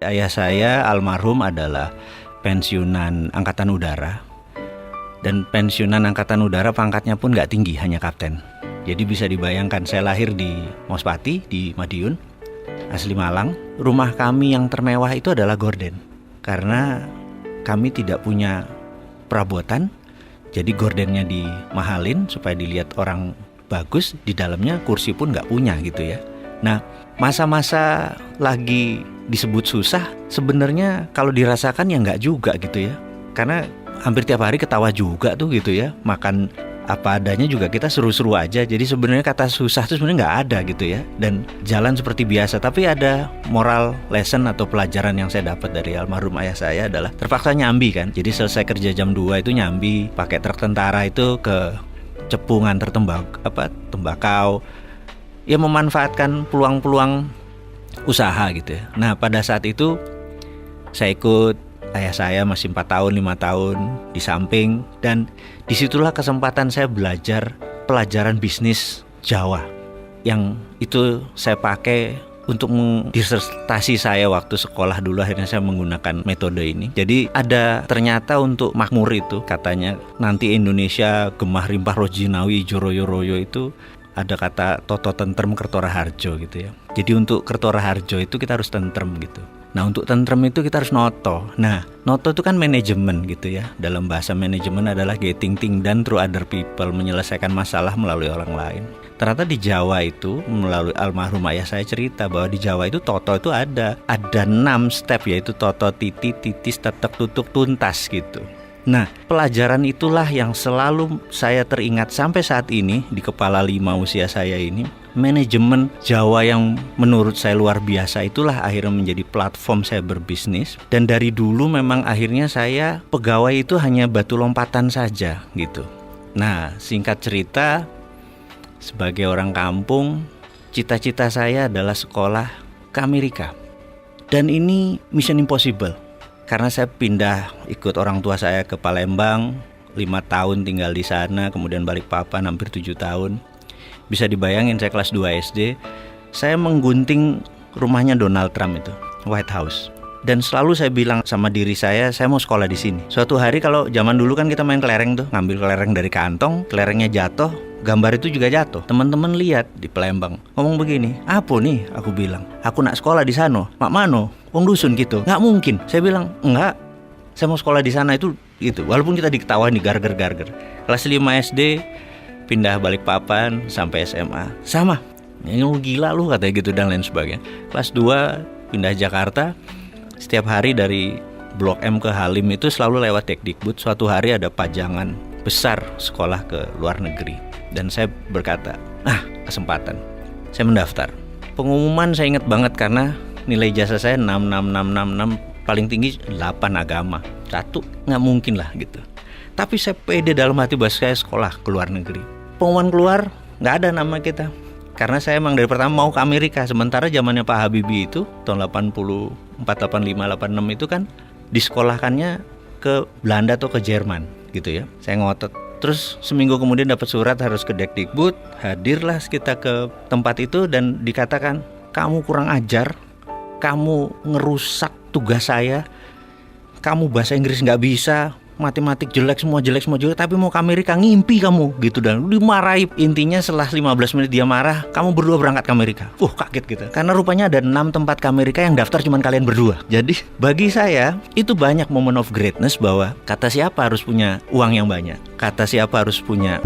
Ayah saya almarhum adalah pensiunan Angkatan Udara. Dan pensiunan Angkatan Udara pangkatnya pun gak tinggi, hanya kapten. Jadi bisa dibayangkan, saya lahir di Mospati, di Madiun, asli Malang. Rumah kami yang termewah itu adalah gorden. Karena kami tidak punya perabotan, jadi gordennya dimahalin supaya dilihat orang bagus. Di dalamnya kursi pun gak punya gitu ya. Nah, masa-masa lagi disebut susah, sebenarnya kalau dirasakan ya nggak juga gitu ya. Karena hampir tiap hari ketawa juga tuh gitu ya. Makan apa adanya juga kita seru-seru aja. Jadi sebenarnya kata susah tuh sebenarnya nggak ada gitu ya. Dan jalan seperti biasa. Tapi ada moral lesson atau pelajaran yang saya dapat dari almarhum ayah saya adalah terpaksa nyambi kan. Jadi selesai kerja jam 2 itu nyambi, pakai truk tentara itu ke Cepu nganter tembakau. Ya memanfaatkan peluang-peluang usaha gitu ya. Nah pada saat itu saya ikut ayah saya masih 4 tahun, 5 tahun di samping. Dan disitulah kesempatan saya belajar pelajaran bisnis Jawa. Yang itu saya pakai untuk disertasi saya waktu sekolah dulu. Akhirnya saya menggunakan metode ini. Jadi ada ternyata untuk makmur itu katanya nanti Indonesia gemah rimpah rojinawi joroyo royo itu ada kata toto tentrem kertora harjo gitu ya. Jadi untuk kertora harjo itu kita harus tentrem gitu. Nah untuk tentrem itu kita harus noto. Nah noto itu kan manajemen gitu ya. Dalam bahasa manajemen adalah getting things done through other people, menyelesaikan masalah melalui orang lain. Ternyata di Jawa itu melalui almarhum ayah saya cerita bahwa di Jawa itu toto itu ada 6 step, yaitu toto, titik, titis, tetek, tutuk, tuntas gitu. Nah, pelajaran itulah yang selalu saya teringat sampai saat ini di kepala 5 usia saya ini. Manajemen Jawa yang menurut saya luar biasa itulah akhirnya menjadi platform saya berbisnis. Dan dari dulu memang akhirnya saya pegawai itu hanya batu lompatan saja gitu. Nah, singkat cerita, sebagai orang kampung, cita-cita saya adalah sekolah ke Amerika. Dan ini mission impossible. Karena saya pindah ikut orang tua saya ke Palembang, 5 tahun tinggal di sana, kemudian Balikpapan hampir 7 tahun. Bisa dibayangin saya kelas 2 SD, saya menggunting rumahnya Donald Trump itu, White House. Dan selalu saya bilang sama diri saya mau sekolah di sini. Suatu hari kalau zaman dulu kan kita main kelereng tuh, ngambil kelereng dari kantong, kelerengnya jatuh, gambar itu juga jatuh. Teman-teman lihat di Palembang, ngomong begini, apa nih? Aku bilang, aku nak sekolah di sana. Mak mano? Wong dusun gitu. Nggak mungkin. Saya bilang, enggak. Saya mau sekolah di sana itu gitu. Walaupun kita diketawain di garger-garger. Kelas 5 SD pindah Balikpapan sampai SMA. Sama. Ini lu gila lu katanya gitu dan lain sebagainya. Kelas 2 pindah Jakarta. Setiap hari dari Blok M ke Halim itu selalu lewat Tekdikbud. Suatu hari ada pajangan besar sekolah ke luar negeri. Dan saya berkata, kesempatan. Saya mendaftar. Pengumuman saya ingat banget karena nilai ijazah saya 6, paling tinggi 8 agama. 1, nggak mungkin lah gitu. Tapi saya pede dalam hati bahwa saya sekolah ke luar negeri. Pengumuman keluar, nggak ada nama kita. Karena saya emang dari pertama mau ke Amerika. Sementara zamannya Pak Habibie itu, tahun 84, 85, 86 itu kan disekolahkannya ke Belanda atau ke Jerman gitu ya. Saya ngotot. Terus seminggu kemudian dapat surat harus ke Dekdikbud. Hadirlah kita ke tempat itu dan dikatakan, kamu kurang ajar, kamu ngerusak tugas saya, kamu bahasa Inggris gak bisa, matematik jelek semua, tapi mau ke Amerika, ngimpi kamu gitu. Dan dimarahi. Intinya setelah 15 menit dia marah, kamu berdua berangkat ke Amerika. Kaget gitu. Karena rupanya ada 6 tempat ke Amerika yang daftar cuma kalian berdua. Jadi bagi saya itu banyak moment of greatness bahwa kata siapa harus punya uang yang banyak, kata siapa harus punya